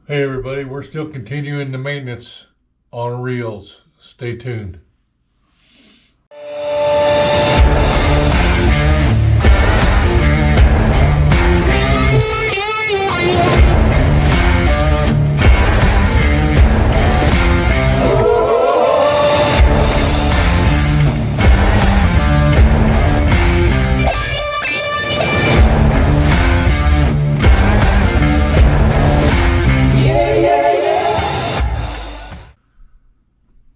Hey everybody, we're still continuing the maintenance on reels. Stay tuned.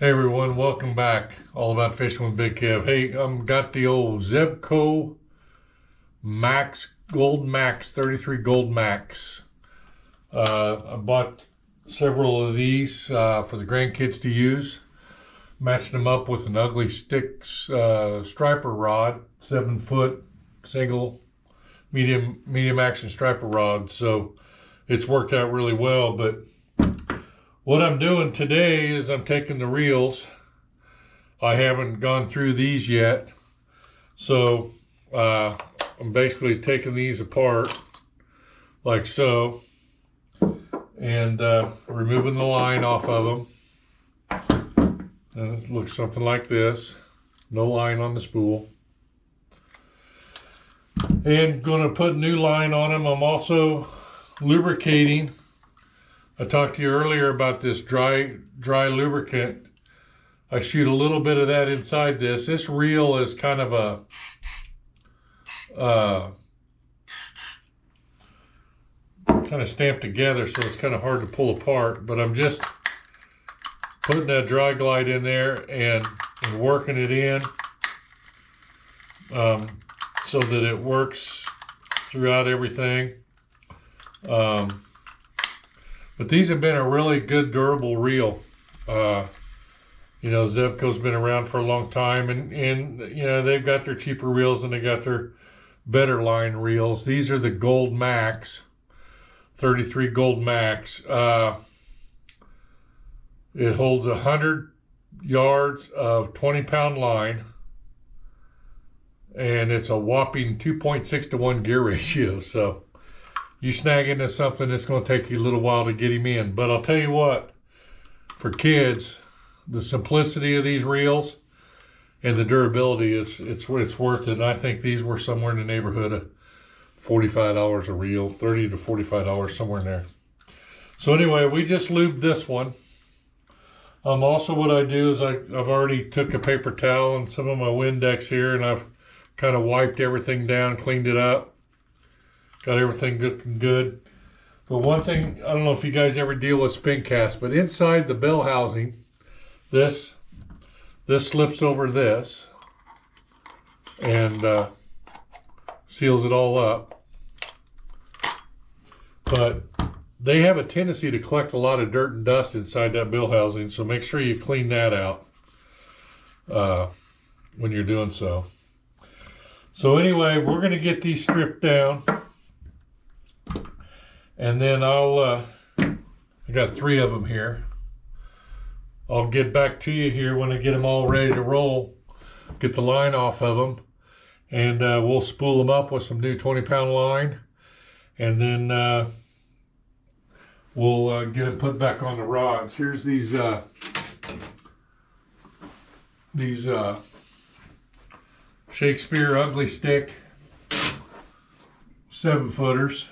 Hey everyone, welcome back. All about fishing with Big Kev. Hey, got the old Zebco Max Gold Max 33 Gold Max. I bought several of these for the grandkids to use. Matched them up with an ugly stick striper rod, 7-foot single medium action striper rod. So it's worked out really well. But what I'm doing today is I'm taking the reels. I haven't gone through these yet. So I'm basically taking these apart like so and removing the line off of them. And it looks something like this. No line on the spool. And going to put new line on them. I'm also lubricating. I talked to you earlier about this dry lubricant. I shoot a little bit of that inside this. This reel is kind of a kind of stamped together, so it's kind of hard to pull apart. But I'm just putting that dry glide in there and working it in so that it works throughout everything. But these have been a really good, durable reel. You know, Zebco's been around for a long time, and you know, they've got their cheaper reels and they got their better line reels. These are the Gold Max, 33 Gold Max. It holds 100 yards of 20-pound line, and it's a whopping 2.6 to 1 gear ratio. So you snag into something, it's going to take you a little while to get him in. But I'll tell you what, for kids, the simplicity of these reels and the durability it's worth it. And I think these were somewhere in the neighborhood of $45 a reel, $30 to $45, somewhere in there. So anyway, we just lubed this one. Also what I do is I've already took a paper towel and some of my Windex here, and I've kind of wiped everything down, cleaned it up. Got everything good. But one thing, I don't know if you guys ever deal with spin cast, but inside the bell housing, this slips over this and seals it all up. But they have a tendency to collect a lot of dirt and dust inside that bell housing, so make sure you clean that out when you're doing so. So anyway, we're going to get these stripped down. And then I got 3 of them here. I'll get back to you here when I get them all ready to roll. Get the line off of them. And we'll spool them up with some new 20-pound line. And then we'll get it put back on the rods. Here's these Shakespeare Ugly Stick 7-footers.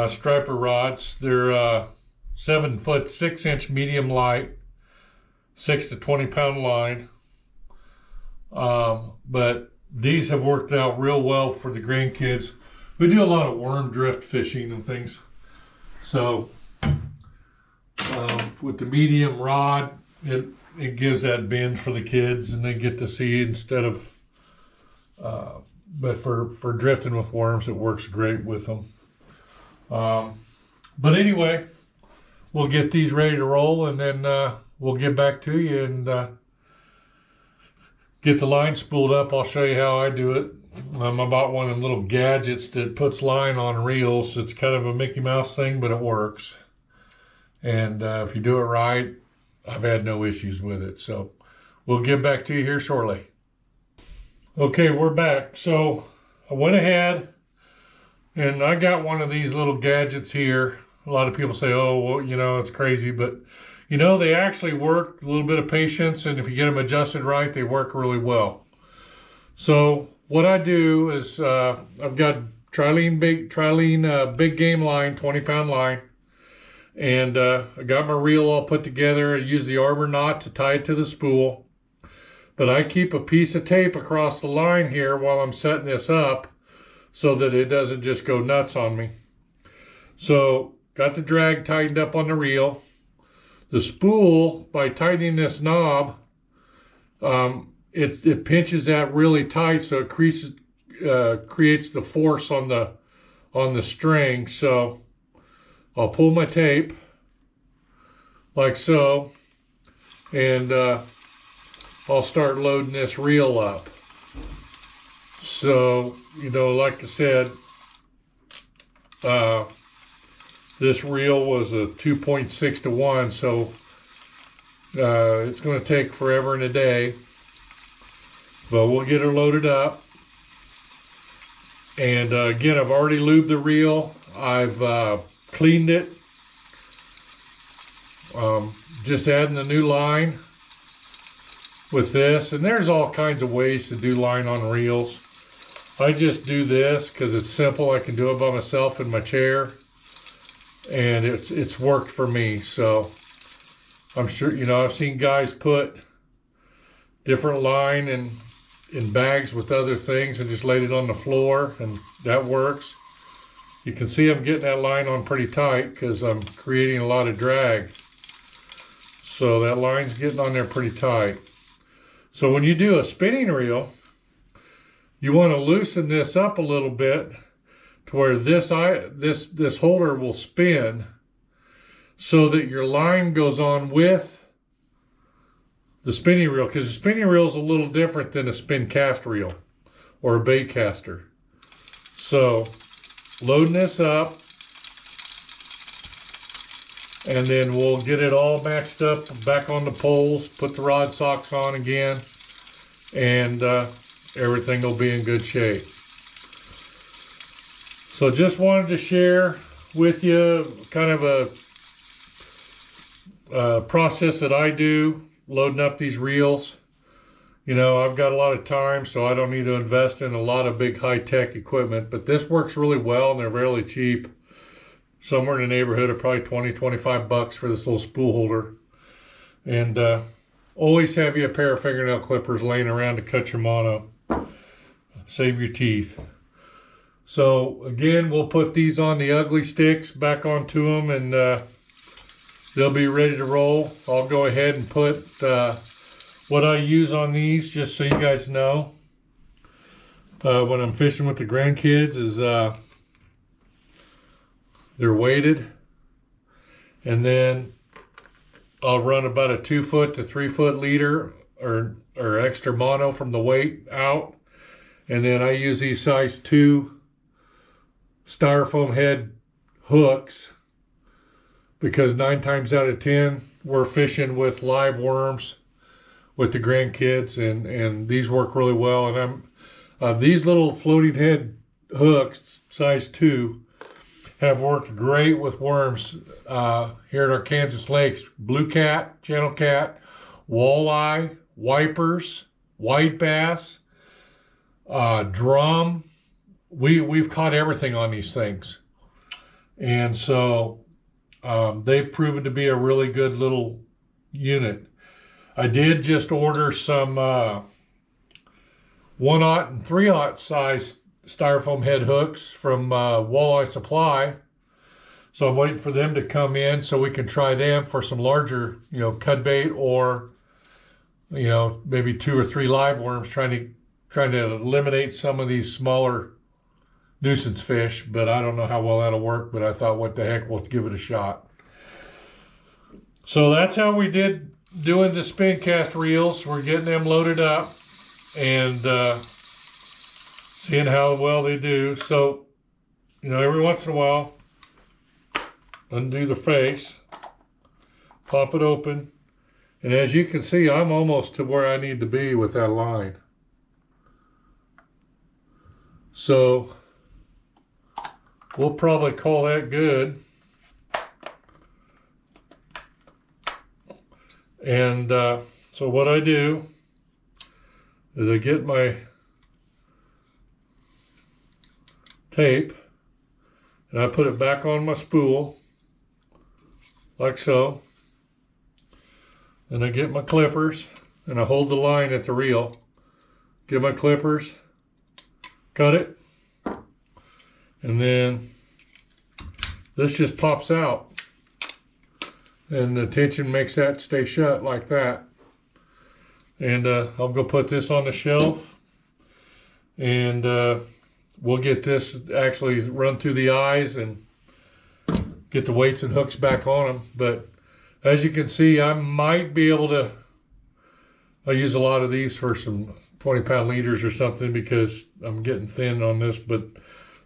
Striper rods. They're 7-foot 6-inch medium light, 6 to 20-pound line. But these have worked out real well for the grandkids. We do a lot of worm drift fishing and things. So with the medium rod, it gives that bend for the kids, and they get to see instead of. But for drifting with worms, it works great with them. But anyway, we'll get these ready to roll, and then we'll get back to you and get the line spooled up. I'll show you how I do it. I bought one of them little gadgets that puts line on reels. It's kind of a Mickey Mouse thing, but it works. And if you do it right, I've had no issues with it. So we'll get back to you here shortly. Okay, we're back. So I went ahead and I got one of these little gadgets here. A lot of people say, oh, well, you know, it's crazy, but you know, they actually work. A little bit of patience, and if you get them adjusted right, they work really well. So what I do is I've got Trilene big game line, 20-pound line, and I got my reel all put together. I use the arbor knot to tie it to the spool, but I keep a piece of tape across the line here while I'm setting this up so that it doesn't just go nuts on me. So got the drag tightened up on the reel. The spool, by tightening this knob, it pinches that really tight, so it creates the force on the string. So I'll pull my tape like so, and I'll start loading this reel up. So, you know, like I said, this reel was a 2.6 to 1, so it's going to take forever and a day. But we'll get her loaded up. And again, I've already lubed the reel. I've cleaned it. Just adding the new line with this. And there's all kinds of ways to do line on reels. I just do this because it's simple. I can do it by myself in my chair. And it's worked for me. So I'm sure, you know, I've seen guys put different line in bags with other things and just laid it on the floor, and that works. You can see I'm getting that line on pretty tight because I'm creating a lot of drag. So that line's getting on there pretty tight. So when you do a spinning reel, you want to loosen this up a little bit to where this holder will spin so that your line goes on with the spinning reel, because the spinning reel is a little different than a spin cast reel or a bait caster. So loading this up, and then we'll get it all matched up back on the poles, put the rod socks on again, and everything will be in good shape. So just wanted to share with you kind of a process that I do loading up these reels. You know, I've got a lot of time, so I don't need to invest in a lot of big high-tech equipment, but this works really well, and they're really cheap. Somewhere in the neighborhood of probably 20-25 bucks for this little spool holder. And always have you a pair of fingernail clippers laying around to cut your mono. Save your teeth. So again, we'll put these on the ugly sticks back onto them, and they'll be ready to roll. I'll go ahead and put what I use on these, just so you guys know. When I'm fishing with the grandkids, is they're weighted, and then I'll run about a 2 foot to 3 foot leader or extra mono from the weight out, and then I use these size 2 styrofoam head hooks, because 9 times out of 10 we're fishing with live worms with the grandkids, and these work really well. And these little floating head hooks, size 2, have worked great with worms here at our Kansas lakes. Blue cat, channel cat, walleye, wipers, white bass, drum. We've caught everything on these things. And so they've proven to be a really good little unit. I did just order some 1/0 and 3/0 size styrofoam head hooks from Walleye Supply. So I'm waiting for them to come in so we can try them for some larger, you know, cud bait, or, you know, maybe 2 or 3 live worms, trying to eliminate some of these smaller nuisance fish. But I don't know how well that'll work, but I thought, what the heck, we'll give it a shot. So that's how we did doing the spin cast reels. We're getting them loaded up and seeing how well they do. So, you know, every once in a while, undo the face, pop it open, and as you can see, I'm almost to where I need to be with that line. So we'll probably call that good. And so what I do is I get my tape and I put it back on my spool like so. And I get my clippers and I hold the line at the reel. Get my clippers, cut it, and then this just pops out. And the tension makes that stay shut like that. And I'll go put this on the shelf. And we'll get this actually run through the eyes and get the weights and hooks back on them. But as you can see, I might be able to, I use a lot of these for some 20-pound leaders or something because I'm getting thin on this, but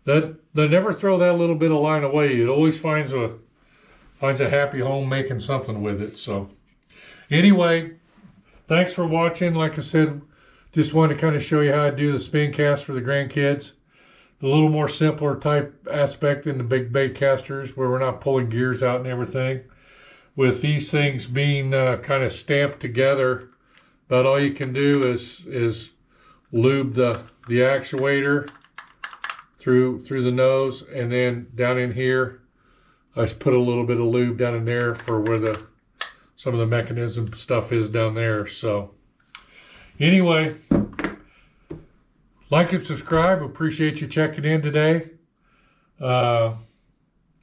they never throw that little bit of line away. It always finds a happy home making something with it. So anyway, thanks for watching. Like I said, just wanted to kind of show you how I do the spin cast for the grandkids. The little more simpler type aspect than the big bait casters where we're not pulling gears out and everything. With these things being kind of stamped together, about all you can do is lube the actuator through the nose, and then down in here I just put a little bit of lube down in there for where some of the mechanism stuff is down there. So anyway, like and subscribe. Appreciate you checking in today.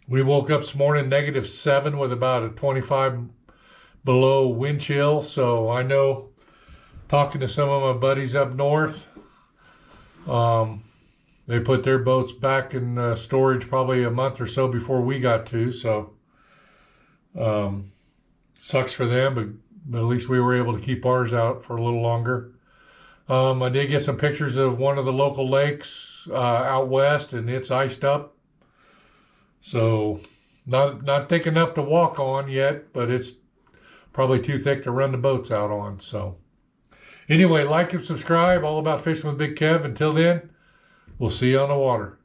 We woke up this morning -7 with about a 25 below wind chill. So I know, talking to some of my buddies up north, they put their boats back in storage probably a month or so before we got to. So sucks for them, but at least we were able to keep ours out for a little longer. I did get some pictures of one of the local lakes out west, and it's iced up. So not thick enough to walk on yet, but it's probably too thick to run the boats out on. So anyway, like and subscribe. All about fishing with Big Kev. Until then, we'll see you on the water.